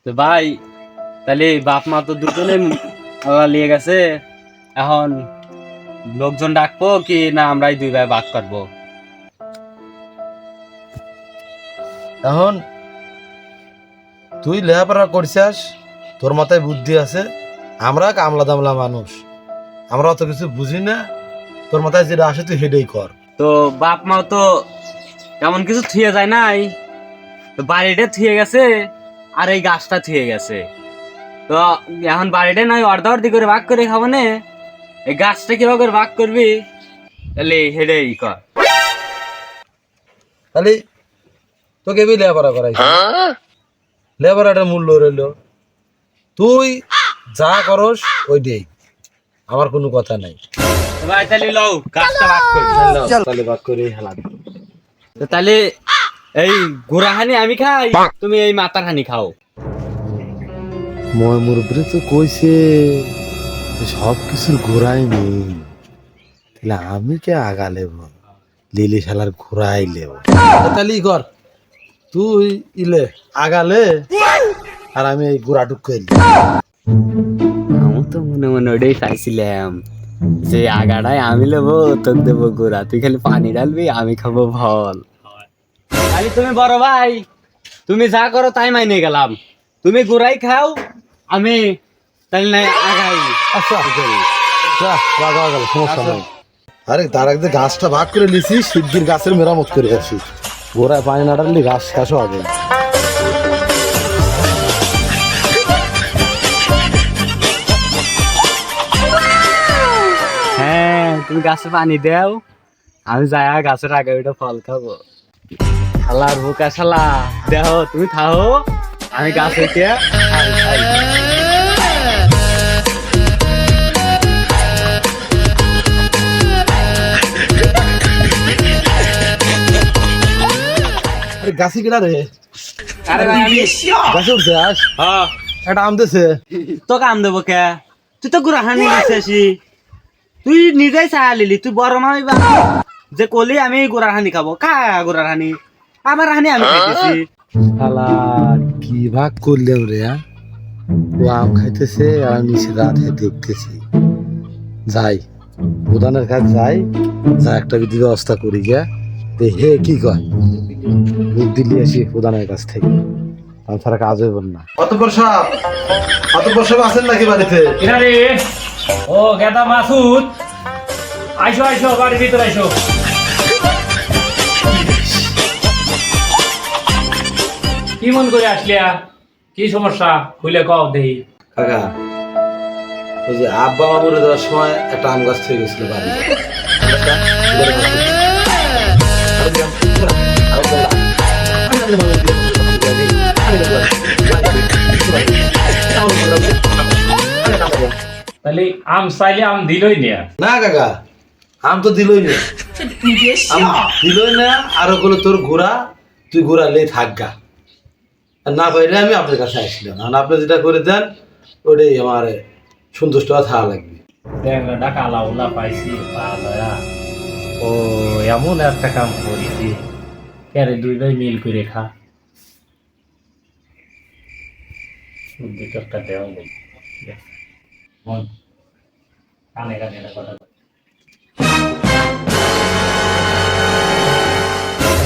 তো ভাই তাহলে বাপ মা তো দুজনে নিয়ে গেছে, এখন লোকজন ডাকবো কি না আমরাই দুই ভাই ভাগ করবো? এখন তুই লেখাপড়া করছিস, তোর মাথায় বুদ্ধি আছে, আমরা কামলা দামলা মানুষ, আমরা অত কিছু বুঝি না। তোর মাথায় যেটা আসে তুই হেডেই কর। তো বাপ মা তো এমন কিছু থুয়ে যায় নাই, তো বাড়িটা থুয়ে গেছে আর এই গাছটা থুয়ে গেছে। তো এখন বাড়িটা নয় অর্ধা অর্ধি করে ভাগ করে খাবো না, এই গাছটা কিভাবে করে ভাগ করবি? তাহলে হেডেই কর। খালি তোকে বি লেখাপড়া করাইছি, লেখাপড়াটার মূল্য রইল, তুই যা করস ওই দেই, আমার কোনো কথা নাই। তো ভাই তাহলে লও গাছটা ভাগ করি। তাহলে বাদ করে হেলা তো তাহলে এই গোড়াহানি আমি খাই, তুমি এই মাথার হানি খাও। ময় মুরব্বী তো কইছে সব কিছুর ঘোরাই নেই, তাহলে আমি কে আগা লেব, লিলি শালার ঘোরাই লেব। তাহলে ই কর, তুই ইলে আগালে আর আমি এই গোড়া টুক আমি তো মনে মনে ওটাই চাইছিলাম যে আগাটাই আমি নেবো, তোর দেবো গোড়া, তুই খালি পানি ঢালবি আমি খাবো ফল। খালি তুমি বড় ভাই, তুমি যা করো তাই মাইনে গেলাম, তুমি গোড়াই খাও আমি তাহলে নাই আগাই। আচ্ছা সমস্যা নাই। আরে তার আগে গাছটা ভাগ করে লিছি, শিগগির গাছের মেরামত করে আসি, গোড়ায় পানি না ডাললে গাছ শেষ হবে। হ্যাঁ তুমি গাছে পানি দাও, আমি যাই গাছের আগে ওইটা ফল খাবো। শালার বোকা শালা, দেখো তুমি খাও আমি গাছ হইতে খাই। আরে গাছি কিনা রে, আরে ভাই গাছে উঠছে আস, হ্যাঁ একটা আম দেছে। তো কাম দেবো কে, তুই তো গুড়া হানি গেছে আসি, তুই নিজেই চাই লিলি, তুই বড় মামি যে কলি আমি গুড়ার হানি খাবো, খা গুড়ার হানি, আমার হানি আমি খাইতেছি। শালা কি ভাগ করলাম রে, ও আম খাইতেছে আর আমি নিচে রাত দেখতেছি। যাই উদানের কাজ যাই, যা একটা বিধি ব্যবস্থা করি গিয়া হে কি কয়, বুদ্ধি নিয়ে আসি উদানের কাছ থেকে, আমি ছাড়া কাজ হইব না। অতঃপর সাহেব আছেন নাকি বাড়িতে? এখানে ও গেদা মাসুদ, আইসো আইসো বাড়ির ভিতরে আইসো। কি মন করে আসলিয়া, কি সমস্যা খুলে কও দেই। কাকা ওই যে আব্বা মা মরে যাওয়ার সময় একটা আম গাছ থেকে গেছিল বাড়ি, তাহলে আম চাইলে আম দিলই নিয়া। না কাকা আম তো দিলই না, আম দিলই না, আরো বলে তোর ঘোড়া, তুই ঘোড়া লে থাকগা, আর না পাইলে আমি আপনার কাছে আসলাম, আর আপনি যেটা করে দেন ওটাই আমার সন্তুষ্ট থাকা লাগবে। ট্যাংরাটা কালা উলা পাইছি পালয়া, ও এমন একটা কাম করেছি, কেরে দুই ভাই মিল করে খা, দুটো একটা দেওয়া নেই মন কানে কানে একটা কথা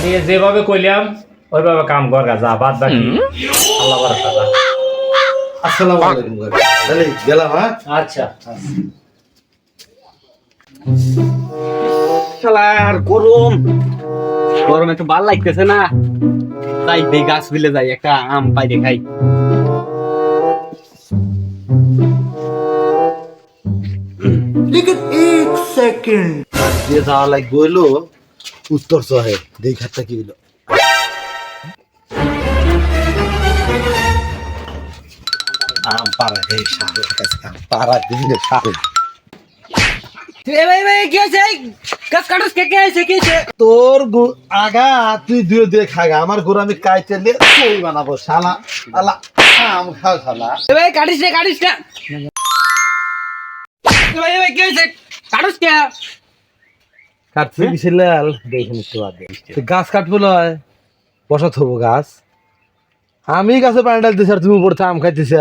নিয়ে যেভাবে কইলাম ওইভাবে কাম কর যা, বাদ বাকি আল্লাহ ভরসা যা। আসসালামু আলাইকুম কাকা, তাহলে গেলাম। হ্যাঁ আচ্ছা শালার গরম গরম একটু ভাল লাগতেছে না, তাই দেই গাছ বিলে যাই একটা আম পাইরে খাই। দিয়ে যাওয়া লাগবে হইলো উত্তর চহে, দেই খাতটা কি হইলো। আম পাড়া দে সারের কাছে, আম পাড়া দিলে সারে। এ ভাই ভাই কি আছে, গাছ কাটস কে কে আছে কি আছে? তোর আগা তুই দুয়ে দুয়ে খাগা, আমার গরু আমি কাইতে নিয়ে তুই বানাবো শালা, আলা আম খাও শালা। এ ভাই কাটিস না এ ভাই কি আছে, কাটস কে? কাটছি বিশাল দেখেন একটু বাদ দে, গাছ কাটবো লয় বসা থবো গাছ, আমি গাছে পানি ডালতেছি আর তুমি উপরে আম খাইতেছে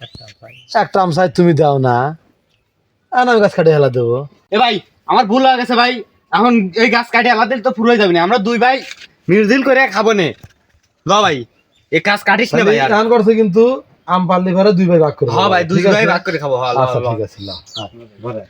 একটা পাই। একটা আম চাই তুমি দাও না আর আমি গাছ কাটে হেলা দেবো। এ ভাই আমার ভুল হয়ে গেছে ভাই, এখন এই গাছ কাটি আলাদা তো ফুল হয়ে যাবে না, আমরা দুই ভাই মিলজিল করে খাবো নে। ল ভাই এই গাছ কাটিস না ভাই আর। গান করছে কিন্তু আম পারলে ঘরে দুই ভাই ভাগ করে হ্যাঁ ভাই দুই ঠিক আছে? ভাই ভাগ করে খাবো। হ্যাঁ ল, আচ্ছা ল। ঠিক আছে ল, হ্যাঁ, ঘরে।